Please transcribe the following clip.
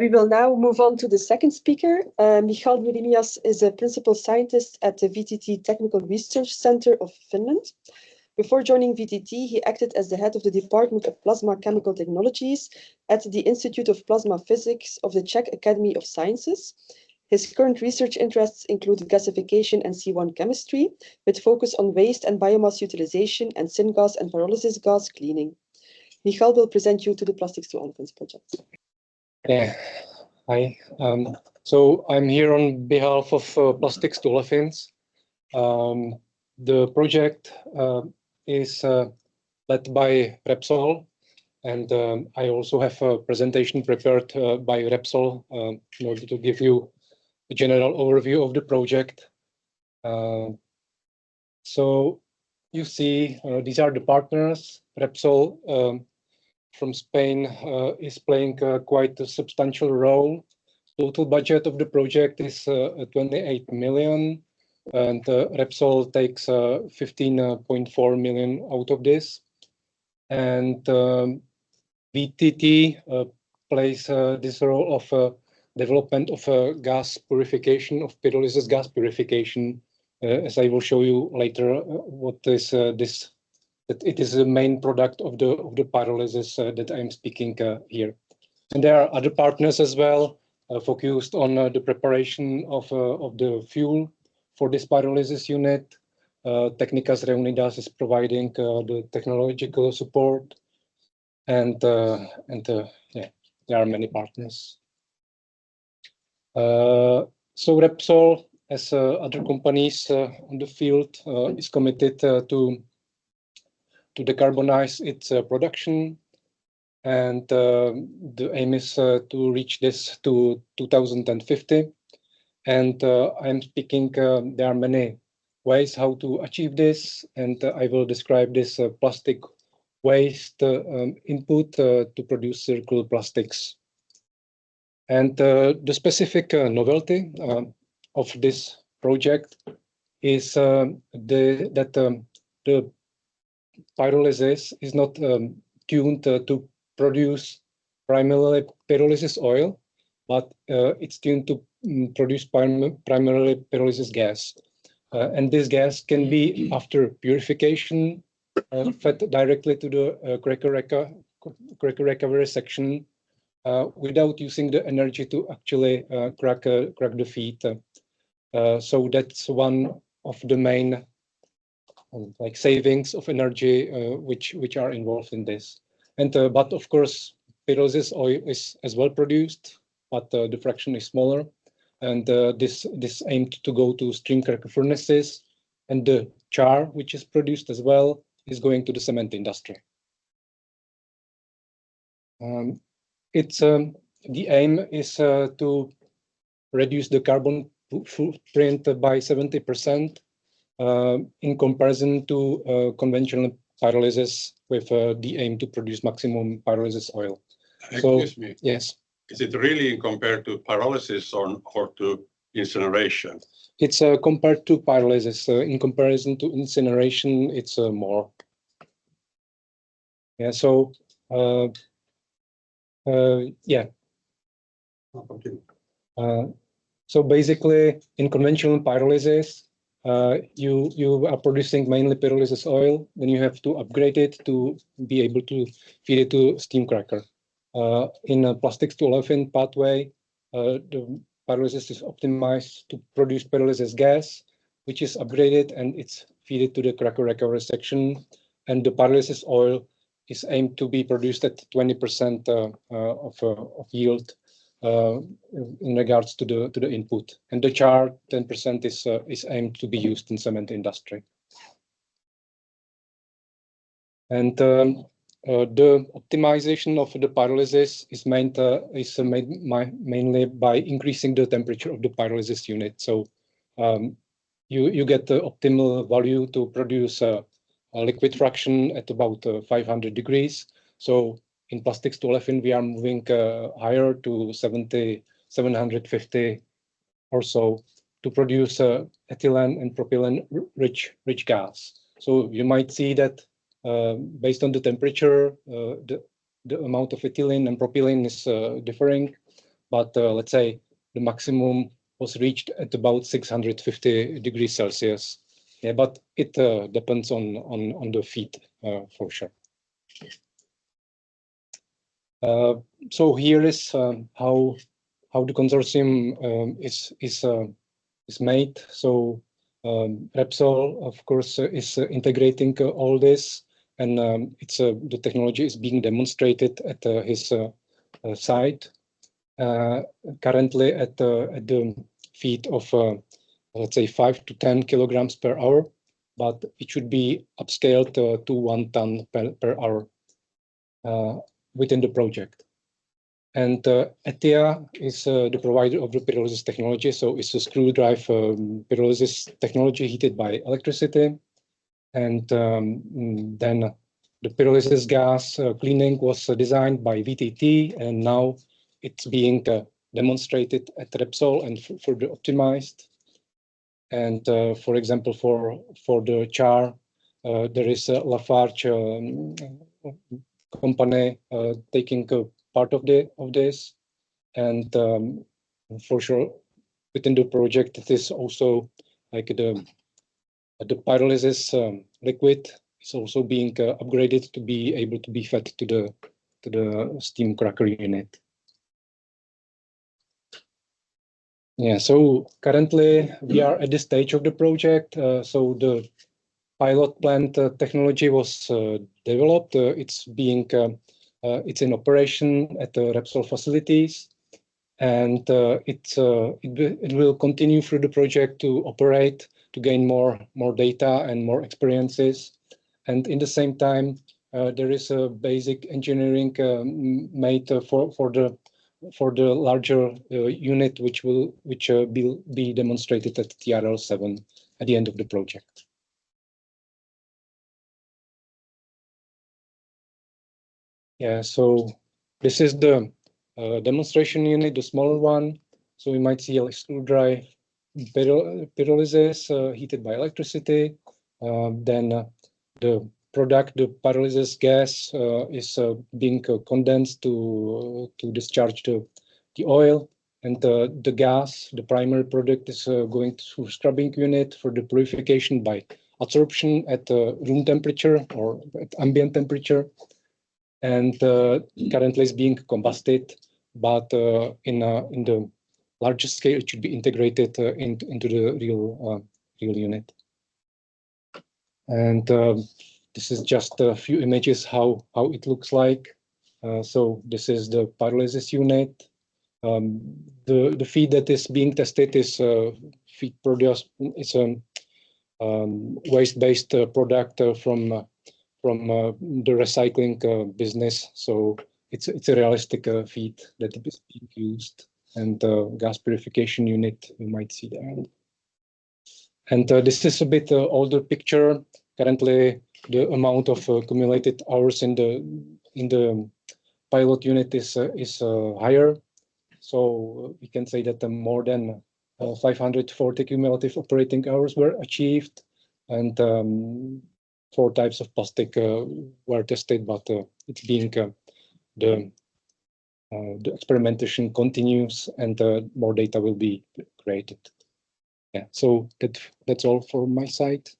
We will now move on to the second speaker. Michal Jeremias is a principal scientist at the VTT Technical Research Center of Finland. Before joining VTT, he acted as the head of the Department of Plasma Chemical Technologies at the Institute of Plasma Physics of the Czech Academy of Sciences. His current research interests include gasification and C1 chemistry, with focus on waste and biomass utilization and syngas and pyrolysis gas cleaning. Michal will present you to the Plastics2Olefins project. Yeah, hi. So I'm here on behalf of Plastics2Olefins. The project is led by Repsol, and I also have a presentation prepared by Repsol in order to give you a general overview of the project. So you see, these are the partners. Repsol from Spain is playing quite a substantial role. Total budget of the project is 28 million, and Repsol takes 15.4 million out of this. And VTT plays this role of development of gas purification, of pyrolysis gas purification, as I will show you later what is this. That it is the main product of the pyrolysis that I'm speaking here. And there are other partners as well, focused on the preparation of the fuel for this pyrolysis unit. Técnicas Reunidas is providing the technological support, and yeah, there are many partners. So Repsol, as other companies on the field, is committed to decarbonize its production, and the aim is to reach this to 2050. And I'm speaking, there are many ways how to achieve this, and I will describe this plastic waste input to produce circular plastics. And the specific novelty of this project is that the pyrolysis is not tuned to produce primarily pyrolysis oil, but it's tuned to produce primarily pyrolysis gas. And this gas can be, after purification, fed directly to the cracker recovery section without using the energy to actually crack the feed. So that's one of the main like savings of energy which are involved in this. And but of course, pyrolysis oil is as well produced, but the fraction is smaller. And this aimed to go to steam cracker furnaces, and the char which is produced as well is going to the cement industry. It's the aim is to reduce the carbon footprint by 70%. In comparison to conventional pyrolysis, with the aim to produce maximum pyrolysis oil. Excuse me. Yes. Is it really compared to pyrolysis or to incineration? It's compared to pyrolysis. In comparison to incineration, it's more. Yeah. So yeah. So basically, in conventional pyrolysis, you are producing mainly pyrolysis oil, then you have to upgrade it to be able to feed it to steam cracker. In a Plastics2Olefins pathway, the pyrolysis is optimized to produce pyrolysis gas, which is upgraded and it's fed to the cracker recovery section. And the pyrolysis oil is aimed to be produced at 20% of yield. In regards to the input, and the char 10% is aimed to be used in cement industry. And the optimization of the pyrolysis is made mainly by increasing the temperature of the pyrolysis unit. So you get the optimal value to produce a liquid fraction at about 500 degrees. So in Plastics2Olefins, we are moving higher to 750 or so to produce ethylene and propylene rich gas. So you might see that based on the temperature, the amount of ethylene and propylene is differing. but let's say the maximum was reached at about 650 degrees Celsius. Yeah, but it depends on the feed for sure. So here is how the consortium is made. So Repsol, of course, is integrating all this, and the technology is being demonstrated at his site. Currently at the feed of let's say 5 to 10 kilograms per hour, but it should be upscaled to 1 ton per hour within the project. And ETIA is the provider of the pyrolysis technology. So it's a screw drive pyrolysis technology heated by electricity. And then the pyrolysis gas cleaning was designed by VTT, and now it's being demonstrated at Repsol and further optimized. And for example, for the char, there is a Lafarge company taking part of this, and for sure within the project it is also like the pyrolysis liquid is also being upgraded to be able to be fed to the steam cracker unit. Yeah, so currently we are at this stage of the project. So the pilot plant technology was developed. It's in operation at the Repsol facilities, and it will continue through the project to operate, to gain more data and more experiences. And in the same time, there is a basic engineering made for the larger unit, which will be demonstrated at TRL7 at the end of the project. Yeah, so this is the demonstration unit, the smaller one. So we might see a screw drive pyrolysis heated by electricity. Then the product, the pyrolysis gas, is being condensed to discharge the oil, and the gas, the primary product, is going through scrubbing unit for the purification by adsorption at room temperature or at ambient temperature. And currently is being combusted, but in the larger scale, it should be integrated into the real unit. And this is just a few images how it looks like. So this is the pyrolysis unit. The feed that is being tested is feed produced. It's a waste-based product from the recycling business. So it's a realistic feed that is being used, and gas purification unit you might see there. And this is a bit older picture. Currently, the amount of accumulated hours in the pilot unit is higher. So we can say that more than 540 cumulative operating hours were achieved, and 4 types of plastic were tested, but it's being the experimentation continues, and more data will be created. Yeah, so that's all for my side.